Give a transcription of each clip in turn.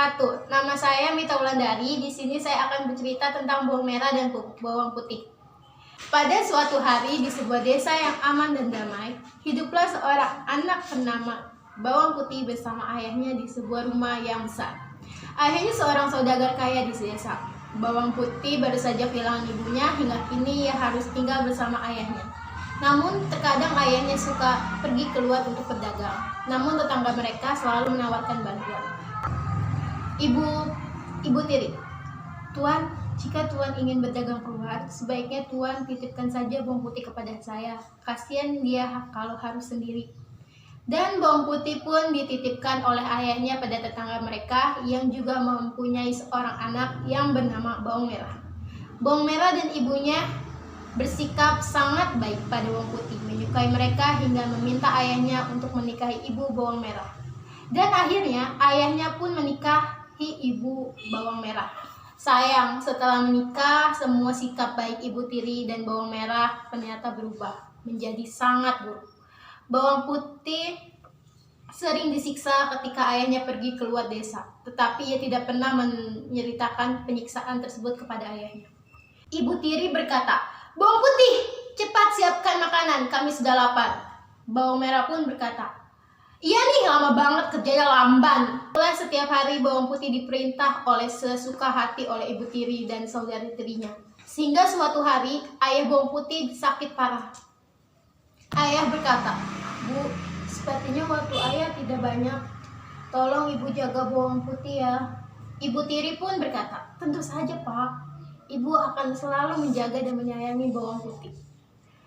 wabarakatuh. Nama saya Mita Wulandari. Di sini saya akan bercerita tentang bawang merah dan bawang putih. Pada suatu hari di sebuah desa yang aman dan damai, hiduplah seorang anak bernama Bawang Putih bersama ayahnya di sebuah rumah yang besar. Ayahnya seorang saudagar kaya di desa. Bawang Putih baru saja kehilangan ibunya, hingga kini ia harus tinggal bersama ayahnya. Namun terkadang ayahnya suka pergi keluar untuk berdagang. Namun tetangga mereka selalu menawarkan bantuan. Ibu Tiri, Tuan, jika Tuan ingin berdagang keluar, sebaiknya Tuan titipkan saja bawang putih kepada saya. Kasihan dia kalau harus sendiri. Dan bawang putih pun dititipkan oleh ayahnya pada tetangga mereka yang juga mempunyai seorang anak yang bernama Bawang Merah. Bawang Merah dan ibunya bersikap sangat baik pada bawang putih, menyukai mereka hingga meminta ayahnya untuk menikahi ibu bawang merah. Dan akhirnya ayahnya pun menikahi ibu bawang merah. Sayang, setelah menikah, semua sikap baik ibu tiri dan bawang merah ternyata berubah menjadi sangat buruk. Bawang putih sering disiksa ketika ayahnya pergi keluar desa, tetapi ia tidak pernah menceritakan penyiksaan tersebut kepada ayahnya. Ibu tiri berkata, "Bawang putih, cepat siapkan makanan, kami sudah lapar." Bawang merah pun berkata, "Iya nih, lama banget kerjanya lamban." Setelah setiap hari bawang putih diperintah oleh sesuka hati oleh ibu tiri dan saudari tirinya. Sehingga suatu hari ayah bawang putih sakit parah. Ayah berkata, "Bu, sepertinya waktu ayah tidak banyak. Tolong ibu jaga bawang putih ya." Ibu tiri pun berkata, "Tentu saja, Pak. Ibu akan selalu menjaga dan menyayangi bawang putih."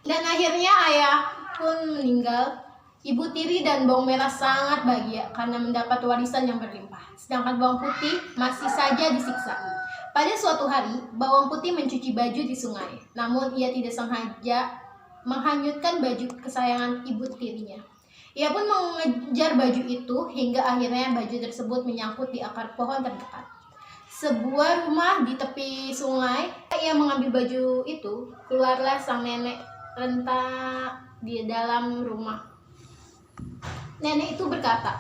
Dan akhirnya ayah pun meninggal. Ibu tiri dan bawang merah sangat bahagia karena mendapat warisan yang berlimpah. Sedangkan bawang putih masih saja disiksa. Pada suatu hari, bawang putih mencuci baju di sungai. Namun ia tidak sengaja menghanyutkan baju kesayangan ibu tirinya. Ia pun mengejar baju itu hingga akhirnya baju tersebut menyangkut di akar pohon terdekat. Sebuah rumah di tepi sungai, ia mengambil baju itu, keluarlah sang nenek renta di dalam rumah. Nenek itu berkata,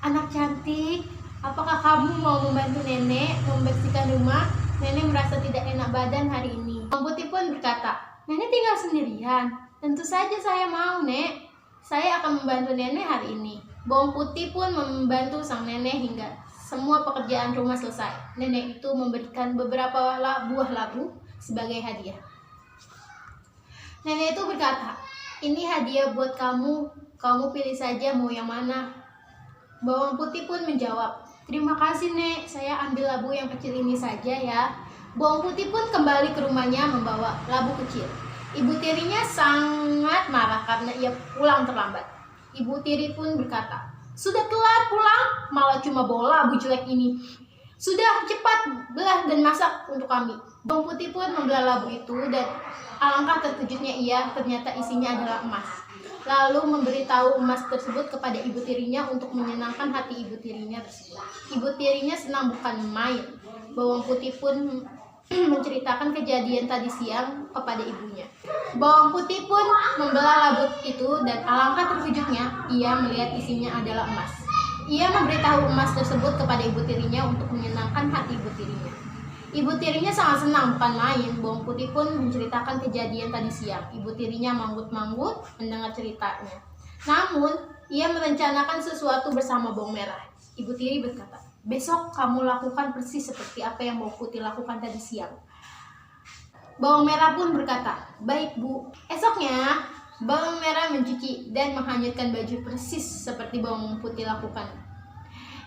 "Anak cantik, apakah kamu mau membantu nenek membersihkan rumah? Nenek merasa tidak enak badan hari ini." Bawang putih pun berkata, "Nenek tinggal sendirian. Tentu saja saya mau, Nek. Saya akan membantu nenek hari ini." Bawang putih pun membantu sang nenek hingga semua pekerjaan rumah selesai. Nenek itu memberikan beberapa buah labu sebagai hadiah. Nenek itu berkata, "Ini hadiah buat kamu. Kamu pilih saja mau yang mana." Bawang putih pun menjawab, "Terima kasih, Nek. Saya ambil labu yang kecil ini saja ya." Bawang putih pun kembali ke rumahnya membawa labu kecil. Ibu tirinya sangat marah karena ia pulang terlambat. Ibu tiri pun berkata, "Sudah telat pulang, malah cuma bawa labu jelek ini. Sudah, cepat belah dan masak untuk kami." Bawang putih pun membelah labu itu dan alangkah terkejutnya ia, ternyata isinya adalah emas. Lalu memberitahu emas tersebut kepada ibu tirinya untuk menyenangkan hati ibu tirinya tersebut. Ibu tirinya senang bukan main. Bawang putih pun menceritakan kejadian tadi siang kepada ibunya. Bawang putih pun membelah labu itu dan alangkah terkejutnya ia melihat isinya adalah emas. Ia memberitahu emas tersebut kepada ibu tirinya untuk menyenangkan hati ibu tirinya. Ibu tirinya sangat senang bukan main. Bawang putih pun menceritakan kejadian tadi siang. Ibu tirinya manggut-manggut mendengar ceritanya. Namun ia merencanakan sesuatu bersama bawang merah. Ibu tiri berkata, "Besok kamu lakukan persis seperti apa yang bawang putih lakukan tadi siang." Bawang merah pun berkata, "Baik, Bu." Esoknya bawang merah mencuci dan menghanyutkan baju persis seperti bawang putih lakukan.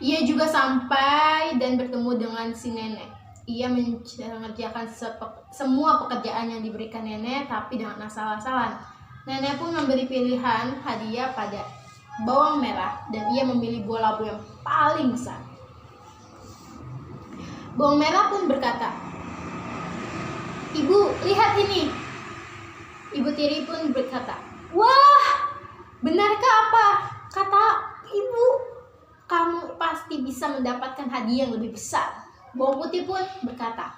Ia juga sampai dan bertemu dengan si nenek. Ia mengerjakan semua pekerjaan yang diberikan nenek, tapi dengan asal-asalan. Nenek pun memberi pilihan hadiah pada bawang merah dan ia memilih buah labu yang paling besar. Bawang merah pun berkata, "Ibu, lihat ini." Ibu tiri pun berkata, "Wah, benarkah apa kata ibu? Kamu pasti bisa mendapatkan hadiah yang lebih besar." Bawang putih pun berkata,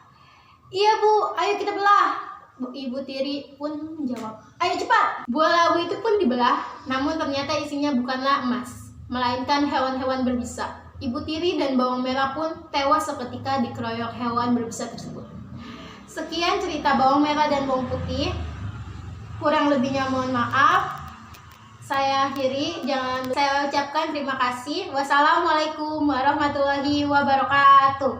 "Iya, Bu, ayo kita belah." Ibu tiri pun menjawab, "Ayo cepat." Buah labu itu pun dibelah, namun ternyata isinya bukanlah emas, melainkan hewan-hewan berbisa. Ibu tiri dan bawang merah pun tewas seketika dikeroyok hewan berbisa tersebut. Sekian cerita bawang merah dan bawang putih. Kurang lebihnya mohon maaf. Saya akhiri, saya ucapkan terima kasih. Wassalamualaikum warahmatullahi wabarakatuh.